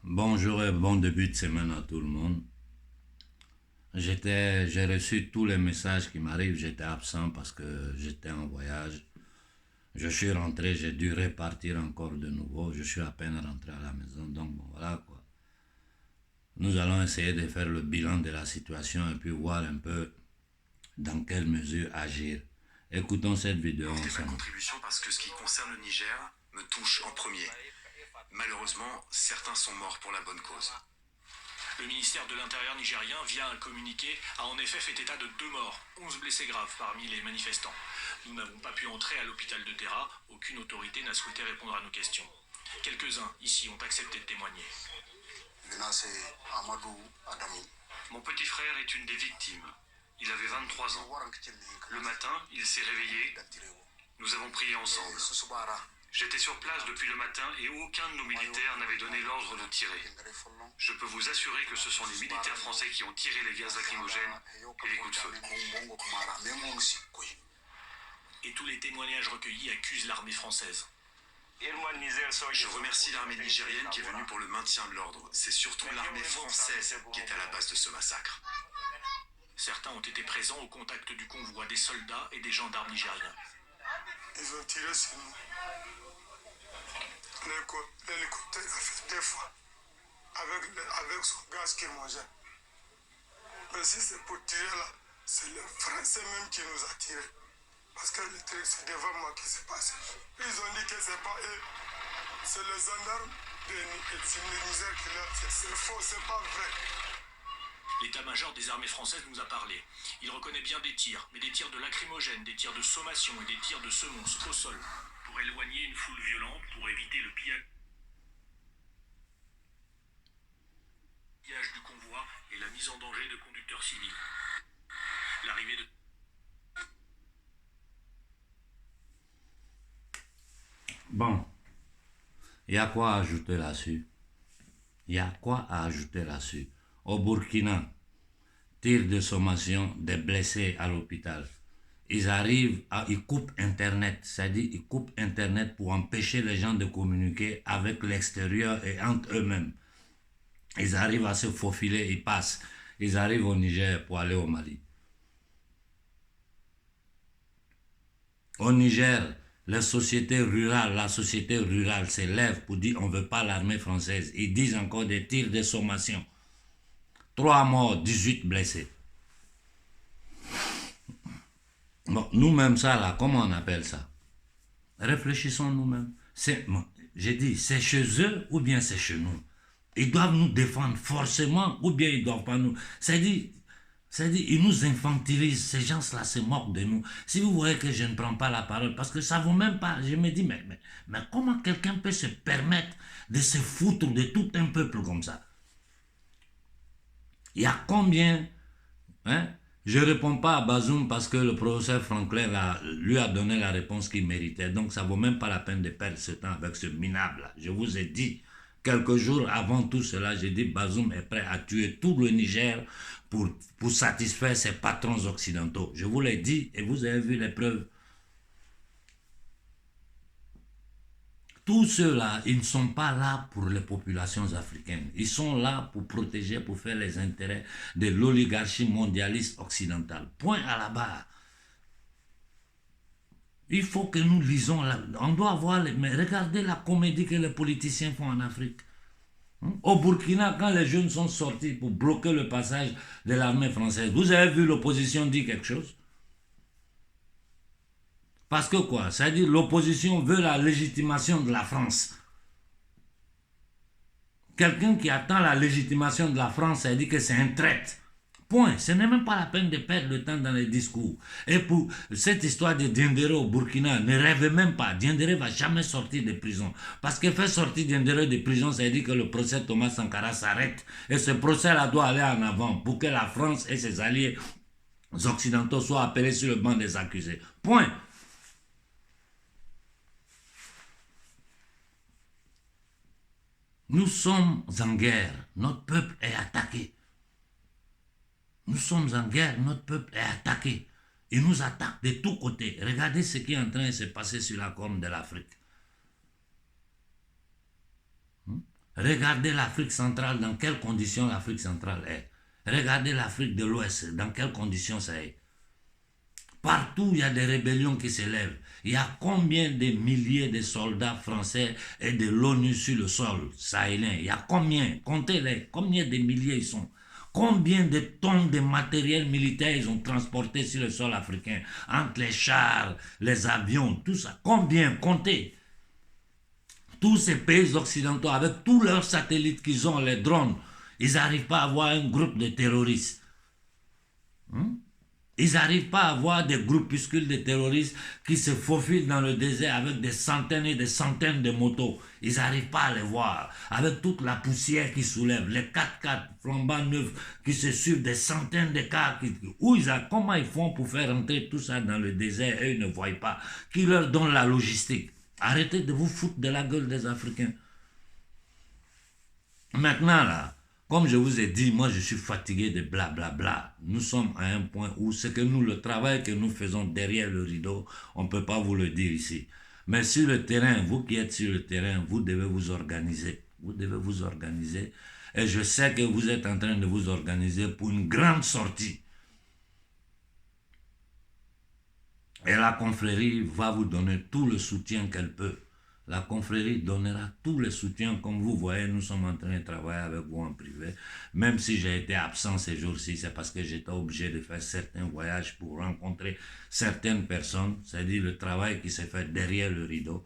Bonjour et bon début de semaine à tout le monde. J'ai reçu tous les messages qui m'arrivent. J'étais absent parce que j'étais en voyage. Je suis rentré, j'ai dû repartir encore de nouveau. Je suis à peine rentré à la maison. Donc bon, voilà quoi. Nous allons essayer de faire le bilan de la situation et puis voir un peu dans quelle mesure agir. Écoutons cette vidéo Ma ensemble. contribution parce que ce qui concerne le Niger me touche en premier. Malheureusement, certains sont morts pour la bonne cause. Le ministère de l'Intérieur nigérien, via un communiqué, a en effet fait état de 2 morts, 11 blessés graves parmi les manifestants. Nous n'avons pas pu entrer à l'hôpital de Terra, aucune autorité n'a souhaité répondre à nos questions. Quelques-uns ici ont accepté de témoigner. Mon petit frère est une des victimes. Il avait 23 ans. Le matin, il s'est réveillé. Nous avons prié ensemble. J'étais sur place depuis le matin et aucun de nos militaires n'avait donné l'ordre de tirer. Je peux vous assurer que ce sont les militaires français qui ont tiré les gaz lacrymogènes et les coups de feu. Et tous les témoignages recueillis accusent l'armée française. Je remercie l'armée nigérienne qui est venue pour le maintien de l'ordre. C'est surtout l'armée française qui est à la base de ce massacre. Certains ont été présents au contact du convoi des soldats et des gendarmes nigériens. Ils ont tiré sur nous. L'hélicoptère a fait 2 fois avec son gaz qu'il mangeait. Mais si c'est pour tirer là, c'est le Français même qui nous a tiré. Parce que le truc, c'est devant moi qui s'est passé. Ils ont dit que c'est pas eux. C'est les gendarmes de Niger qui l'ont fait. C'est faux, c'est pas vrai. L'état-major des armées françaises nous a parlé. Il reconnaît bien des tirs, mais des tirs de lacrymogènes, des tirs de sommation et des tirs de semonce au sol, pour éloigner une foule violente, pour éviter le pillage du convoi et la mise en danger de conducteurs civils. L'arrivée de... Bon, il y a quoi à ajouter là-dessus? Il y a quoi à ajouter là-dessus? Au Burkina, tir de sommation, des blessés à l'hôpital. Ils coupent Internet, c'est-à-dire ils coupent Internet pour empêcher les gens de communiquer avec l'extérieur et entre eux-mêmes. Ils arrivent à se faufiler, ils passent. Ils arrivent au Niger pour aller au Mali. Au Niger, la société rurale s'élève pour dire on ne veut pas l'armée française. Ils disent encore des tirs de sommation. 3 morts, 18 blessés. Bon, nous-mêmes ça là, comment on appelle ça? Réfléchissons nous-mêmes. J'ai dit, c'est chez eux ou bien c'est chez nous? Ils doivent nous défendre forcément ou bien ils ne doivent pas nous... C'est-à-dire, ils nous infantilisent. Ces gens-là se moquent de nous. Si vous voyez que je ne prends pas la parole, parce que ça ne vaut même pas, je me dis, mais comment quelqu'un peut se permettre de se foutre de tout un peuple comme ça? Il y a combien... Hein? Je ne réponds pas à Bazoum parce que le professeur Franklin lui a donné la réponse qu'il méritait. Donc ça ne vaut même pas la peine de perdre ce temps avec ce minable-là. Je vous ai dit, quelques jours avant tout cela, j'ai dit Bazoum est prêt à tuer tout le Niger pour satisfaire ses patrons occidentaux. Je vous l'ai dit et vous avez vu les preuves. Tous ceux-là, ils ne sont pas là pour les populations africaines. Ils sont là pour protéger, pour faire les intérêts de l'oligarchie mondialiste occidentale. Point à la barre. Il faut que nous lisons. On doit voir... Mais regardez la comédie que les politiciens font en Afrique. Au Burkina, quand les jeunes sont sortis pour bloquer le passage de l'armée française, vous avez vu l'opposition dire quelque chose? Parce que quoi? C'est-à-dire l'opposition veut la légitimation de la France. Quelqu'un qui attend la légitimation de la France, ça dit que c'est un traître. Point. Ce n'est même pas la peine de perdre le temps dans les discours. Et pour cette histoire de Diendéré au Burkina, ne rêvez même pas. Diendéré ne va jamais sortir de prison. Parce que faire sortir Diendéré de prison, ça veut dire que le procès Thomas Sankara s'arrête. Et ce procès-là doit aller en avant pour que la France et ses alliés occidentaux soient appelés sur le banc des accusés. Point. Nous sommes en guerre. Notre peuple est attaqué. Nous sommes en guerre, notre peuple est attaqué. Il nous attaque de tous côtés. Regardez ce qui est en train de se passer sur la corne de l'Afrique. Regardez l'Afrique centrale, dans quelles conditions l'Afrique centrale est. Regardez l'Afrique de l'Ouest, dans quelles conditions ça est. Partout, il y a des rébellions qui s'élèvent. Il y a combien de milliers de soldats français et de l'ONU sur le sol sahélien? Il y a combien? Comptez-les. Combien de milliers ils sont? Combien de tonnes de matériel militaire ils ont transporté sur le sol africain? Entre les chars, les avions, tout ça. Combien? Comptez. Tous ces pays occidentaux, avec tous leurs satellites qu'ils ont, les drones, ils n'arrivent pas à avoir un groupe de terroristes. Ils n'arrivent pas à avoir des groupuscules de terroristes qui se faufilent dans le désert avec des centaines et des centaines de motos. Ils n'arrivent pas à les voir. Avec toute la poussière qui soulève, les 4x4 flambant neufs qui se suivent des centaines de cars. Comment ils font pour faire entrer tout ça dans le désert et ils ne voient pas? Qui leur donne la logistique? Arrêtez de vous foutre de la gueule des Africains. Maintenant, là, comme je vous ai dit, moi je suis fatigué de blablabla. Nous sommes à un point où c'est que nous, le travail que nous faisons derrière le rideau, on ne peut pas vous le dire ici. Mais sur le terrain, vous qui êtes sur le terrain, vous devez vous organiser. Vous devez vous organiser. Et je sais que vous êtes en train de vous organiser pour une grande sortie. Et la confrérie va vous donner tout le soutien qu'elle peut. La confrérie donnera tout le soutien. Comme vous voyez, nous sommes en train de travailler avec vous en privé. Même si j'ai été absent ces jours-ci, c'est parce que j'étais obligé de faire certains voyages pour rencontrer certaines personnes. C'est-à-dire le travail qui se fait derrière le rideau.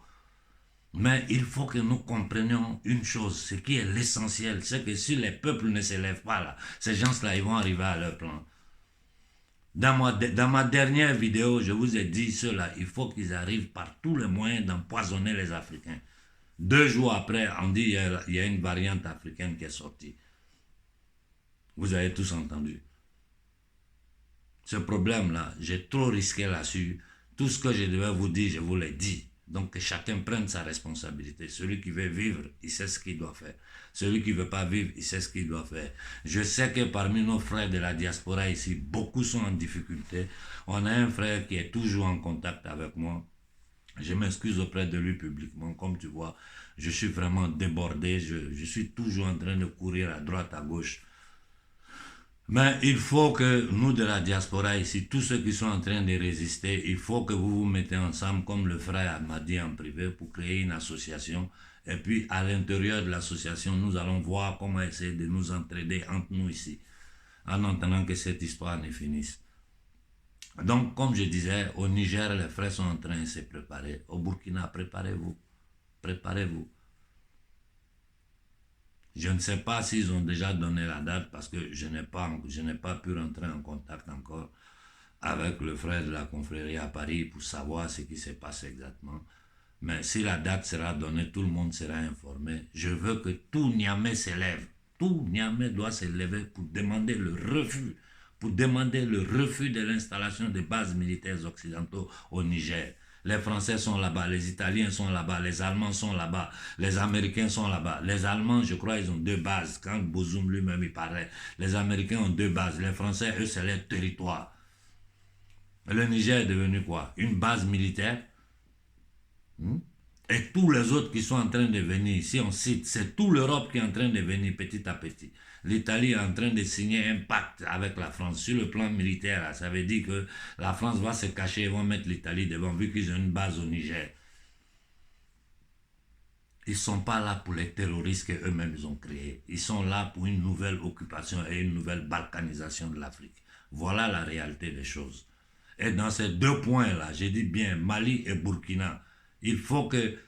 Mais il faut que nous comprenions une chose, ce qui est l'essentiel, c'est que si les peuples ne s'élèvent pas là, ces gens-là, ils vont arriver à leur plan. Dans ma dernière vidéo, je vous ai dit cela, il faut qu'ils arrivent par tous les moyens d'empoisonner les Africains. 2 jours après, on dit qu'il y a une variante africaine qui est sortie. Vous avez tous entendu. Ce problème-là, j'ai trop risqué là-dessus. Tout ce que je devais vous dire, je vous l'ai dit. Donc que chacun prenne sa responsabilité. Celui qui veut vivre, il sait ce qu'il doit faire. Celui qui ne veut pas vivre, il sait ce qu'il doit faire. Je sais que parmi nos frères de la diaspora ici, beaucoup sont en difficulté. On a un frère qui est toujours en contact avec moi. Je m'excuse auprès de lui publiquement. Comme tu vois, je suis vraiment débordé. Je suis toujours en train de courir à droite, à gauche. Mais il faut que nous de la diaspora ici, tous ceux qui sont en train de résister, il faut que vous vous mettez ensemble, comme le frère m'a dit en privé, pour créer une association. Et puis à l'intérieur de l'association, nous allons voir comment essayer de nous entraider entre nous ici, en attendant que cette histoire ne finisse. Donc, comme je disais, au Niger, les frères sont en train de se préparer. Au Burkina, préparez-vous. Préparez-vous. Je ne sais pas s'ils ont déjà donné la date parce que je n'ai pas pu rentrer en contact encore avec le frère de la confrérie à Paris pour savoir ce qui s'est passé exactement. Mais si la date sera donnée, tout le monde sera informé. Je veux que tout Niamey s'élève. Tout Niamey doit s'élever pour demander le refus. Pour demander le refus de l'installation de bases militaires occidentaux au Niger. Les Français sont là-bas, les Italiens sont là-bas, les Allemands sont là-bas, les Américains sont là-bas. Les Allemands, je crois, ils ont 2 bases. Quand Bozoum lui-même il parlait, les Américains ont 2 bases. Les Français, eux, c'est leur territoire. Le Niger est devenu quoi? Une base militaire. Et tous les autres qui sont en train de venir, si on cite, c'est toute l'Europe qui est en train de venir petit à petit. L'Italie est en train de signer un pacte avec la France sur le plan militaire. Ça veut dire que la France va se cacher et vont mettre l'Italie devant, vu qu'ils ont une base au Niger. Ils ne sont pas là pour les terroristes qu'eux-mêmes ont créés. Ils sont là pour une nouvelle occupation et une nouvelle balkanisation de l'Afrique. Voilà la réalité des choses. Et dans ces 2 points-là, j'ai dit bien Mali et Burkina, il faut que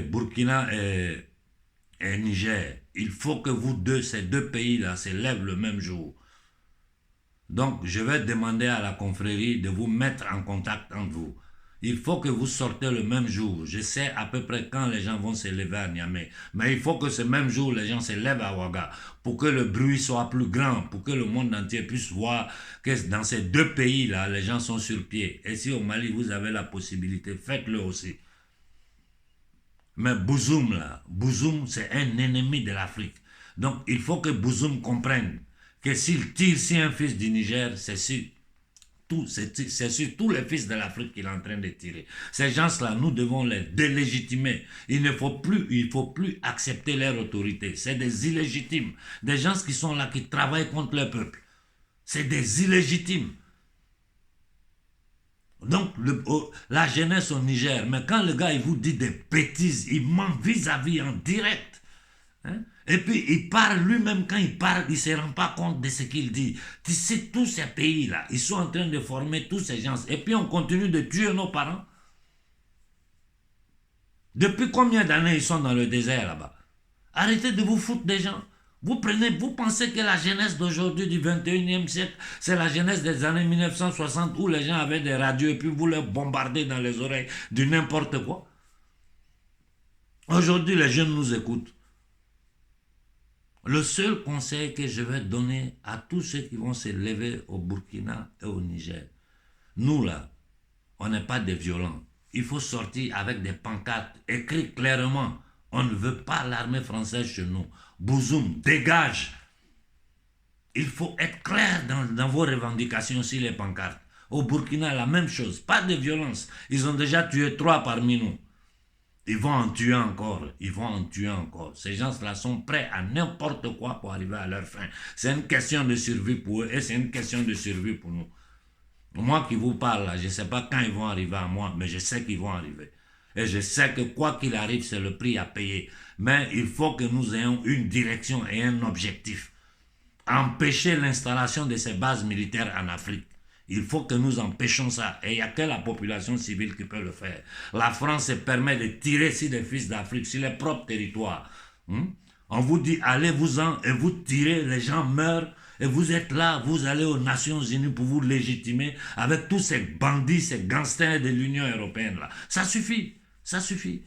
Burkina et Niger, il faut que vous deux, ces 2 pays-là, s'élèvent le même jour. Donc, je vais demander à la confrérie de vous mettre en contact entre vous. Il faut que vous sortez le même jour. Je sais à peu près quand les gens vont se lever à Niamey. Mais il faut que ce même jour, les gens se lèvent à Ouaga pour que le bruit soit plus grand, pour que le monde entier puisse voir que dans ces 2 pays-là, les gens sont sur pied. Et si au Mali, vous avez la possibilité, faites-le aussi. Mais Bozoum, là, Bozoum, c'est un ennemi de l'Afrique. Donc, il faut que Bozoum comprenne que s'il tire sur un fils du Niger, c'est sûr c'est sur tous les fils de l'Afrique qu'il est en train de tirer. Ces gens-là, nous devons les délégitimer. Il faut plus accepter leur autorité. C'est des illégitimes. Des gens qui sont là, qui travaillent contre le peuple. C'est des illégitimes. Donc, la jeunesse au Niger, mais quand le gars il vous dit des bêtises, il ment vis-à-vis en direct. Hein? Et puis, il parle lui-même, quand il parle, il ne se rend pas compte de ce qu'il dit. Tu sais, tous ces pays-là, ils sont en train de former tous ces gens. Et puis, on continue de tuer nos parents. Depuis combien d'années ils sont dans le désert là-bas? Arrêtez de vous foutre des gens. Vous pensez que la jeunesse d'aujourd'hui du 21e siècle, c'est la jeunesse des années 1960 où les gens avaient des radios et puis vous leur bombardez dans les oreilles du n'importe quoi. Aujourd'hui, les jeunes nous écoutent. Le seul conseil que je vais donner à tous ceux qui vont se lever au Burkina et au Niger, nous là, on n'est pas des violents. Il faut sortir avec des pancartes écrites clairement. On ne veut pas l'armée française chez nous. Bouzoum, dégage. Il faut être clair dans vos revendications sur les pancartes. Au Burkina, la même chose. Pas de violence. Ils ont déjà tué 3 parmi nous. Ils vont en tuer encore. Ils vont en tuer encore. Ces gens-là sont prêts à n'importe quoi pour arriver à leur fin. C'est une question de survie pour eux et c'est une question de survie pour nous. Moi qui vous parle là, je ne sais pas quand ils vont arriver à moi, mais je sais qu'ils vont arriver. Et je sais que quoi qu'il arrive, c'est le prix à payer. Mais il faut que nous ayons une direction et un objectif. Empêcher l'installation de ces bases militaires en Afrique. Il faut que nous empêchions ça. Et il n'y a que la population civile qui peut le faire. La France se permet de tirer sur les fils d'Afrique, sur les propres territoires. On vous dit, allez-vous-en et vous tirez, les gens meurent. Et vous êtes là, vous allez aux Nations Unies pour vous légitimer avec tous ces bandits, ces gangsters de l'Union européenne là. Ça suffit, ça suffit.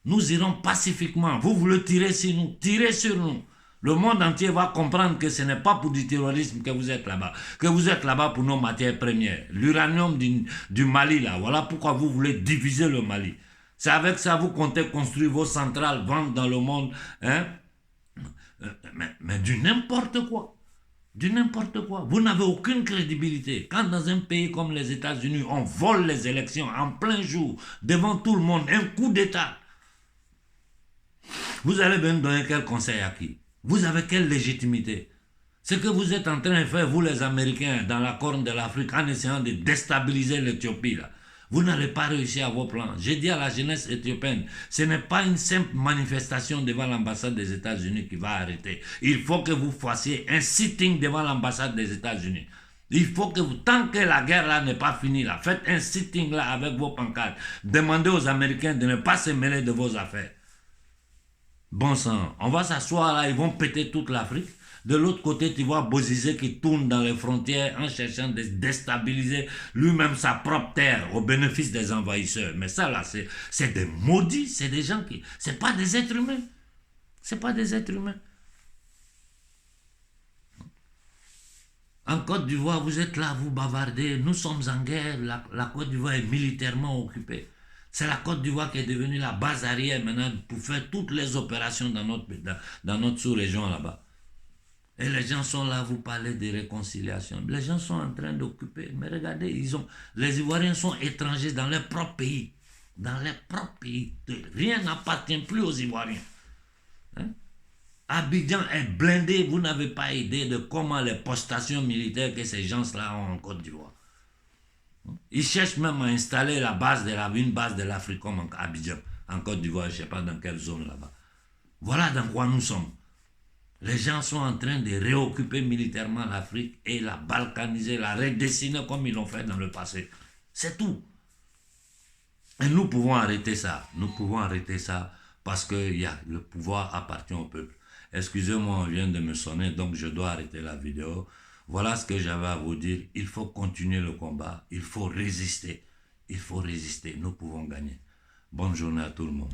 Nous irons pacifiquement. Vous voulez tirer sur nous, tirez sur nous. Le monde entier va comprendre que ce n'est pas pour du terrorisme que vous êtes là-bas. Que vous êtes là-bas pour nos matières premières. L'uranium du Mali là, voilà pourquoi vous voulez diviser le Mali. C'est avec ça que vous comptez construire vos centrales, vendre dans le monde. Hein? Mais du n'importe quoi. Du n'importe quoi. Vous n'avez aucune crédibilité. Quand dans un pays comme les États-Unis, on vole les élections en plein jour, devant tout le monde, un coup d'État, vous allez bien donner quel conseil à qui? Vous avez quelle légitimité? Ce que vous êtes en train de faire, vous les Américains, dans la corne de l'Afrique, en essayant de déstabiliser l'Éthiopie, là, vous n'allez pas réussir à vos plans. J'ai dit à la jeunesse éthiopienne, ce n'est pas une simple manifestation devant l'ambassade des États-Unis qui va arrêter. Il faut que vous fassiez un sitting devant l'ambassade des États-Unis. Il faut que vous, tant que la guerre là n'est pas finie, là, faites un sitting là avec vos pancartes. Demandez aux Américains de ne pas se mêler de vos affaires. Bon sang, on va s'asseoir là, ils vont péter toute l'Afrique. De l'autre côté, tu vois Bozizé qui tourne dans les frontières en cherchant de déstabiliser lui-même sa propre terre au bénéfice des envahisseurs. Mais ça là, c'est des maudits, c'est des gens qui... C'est pas des êtres humains. C'est pas des êtres humains. En Côte d'Ivoire, vous êtes là, vous bavardez. Nous sommes en guerre, la Côte d'Ivoire est militairement occupée. C'est la Côte d'Ivoire qui est devenue la base arrière maintenant pour faire toutes les opérations dans notre sous-région là-bas. Et les gens sont là, vous parlez de réconciliation. Les gens sont en train d'occuper. Mais regardez, les Ivoiriens sont étrangers dans leur propre pays. Dans leur propre pays. Rien n'appartient plus aux Ivoiriens. Hein? Abidjan est blindé. Vous n'avez pas idée de comment les postations militaires que ces gens-là ont en Côte d'Ivoire. Ils cherchent même à installer une base de l'Africom en Abidjan, en Côte d'Ivoire, je ne sais pas dans quelle zone là-bas. Voilà dans quoi nous sommes. Les gens sont en train de réoccuper militairement l'Afrique et la balkaniser, la redessiner comme ils l'ont fait dans le passé. C'est tout. Et nous pouvons arrêter ça. Nous pouvons arrêter ça parce que le pouvoir appartient au peuple. Excusez-moi, on vient de me sonner, donc je dois arrêter la vidéo. Voilà ce que j'avais à vous dire. Il faut continuer le combat. Il faut résister. Il faut résister. Nous pouvons gagner. Bonne journée à tout le monde.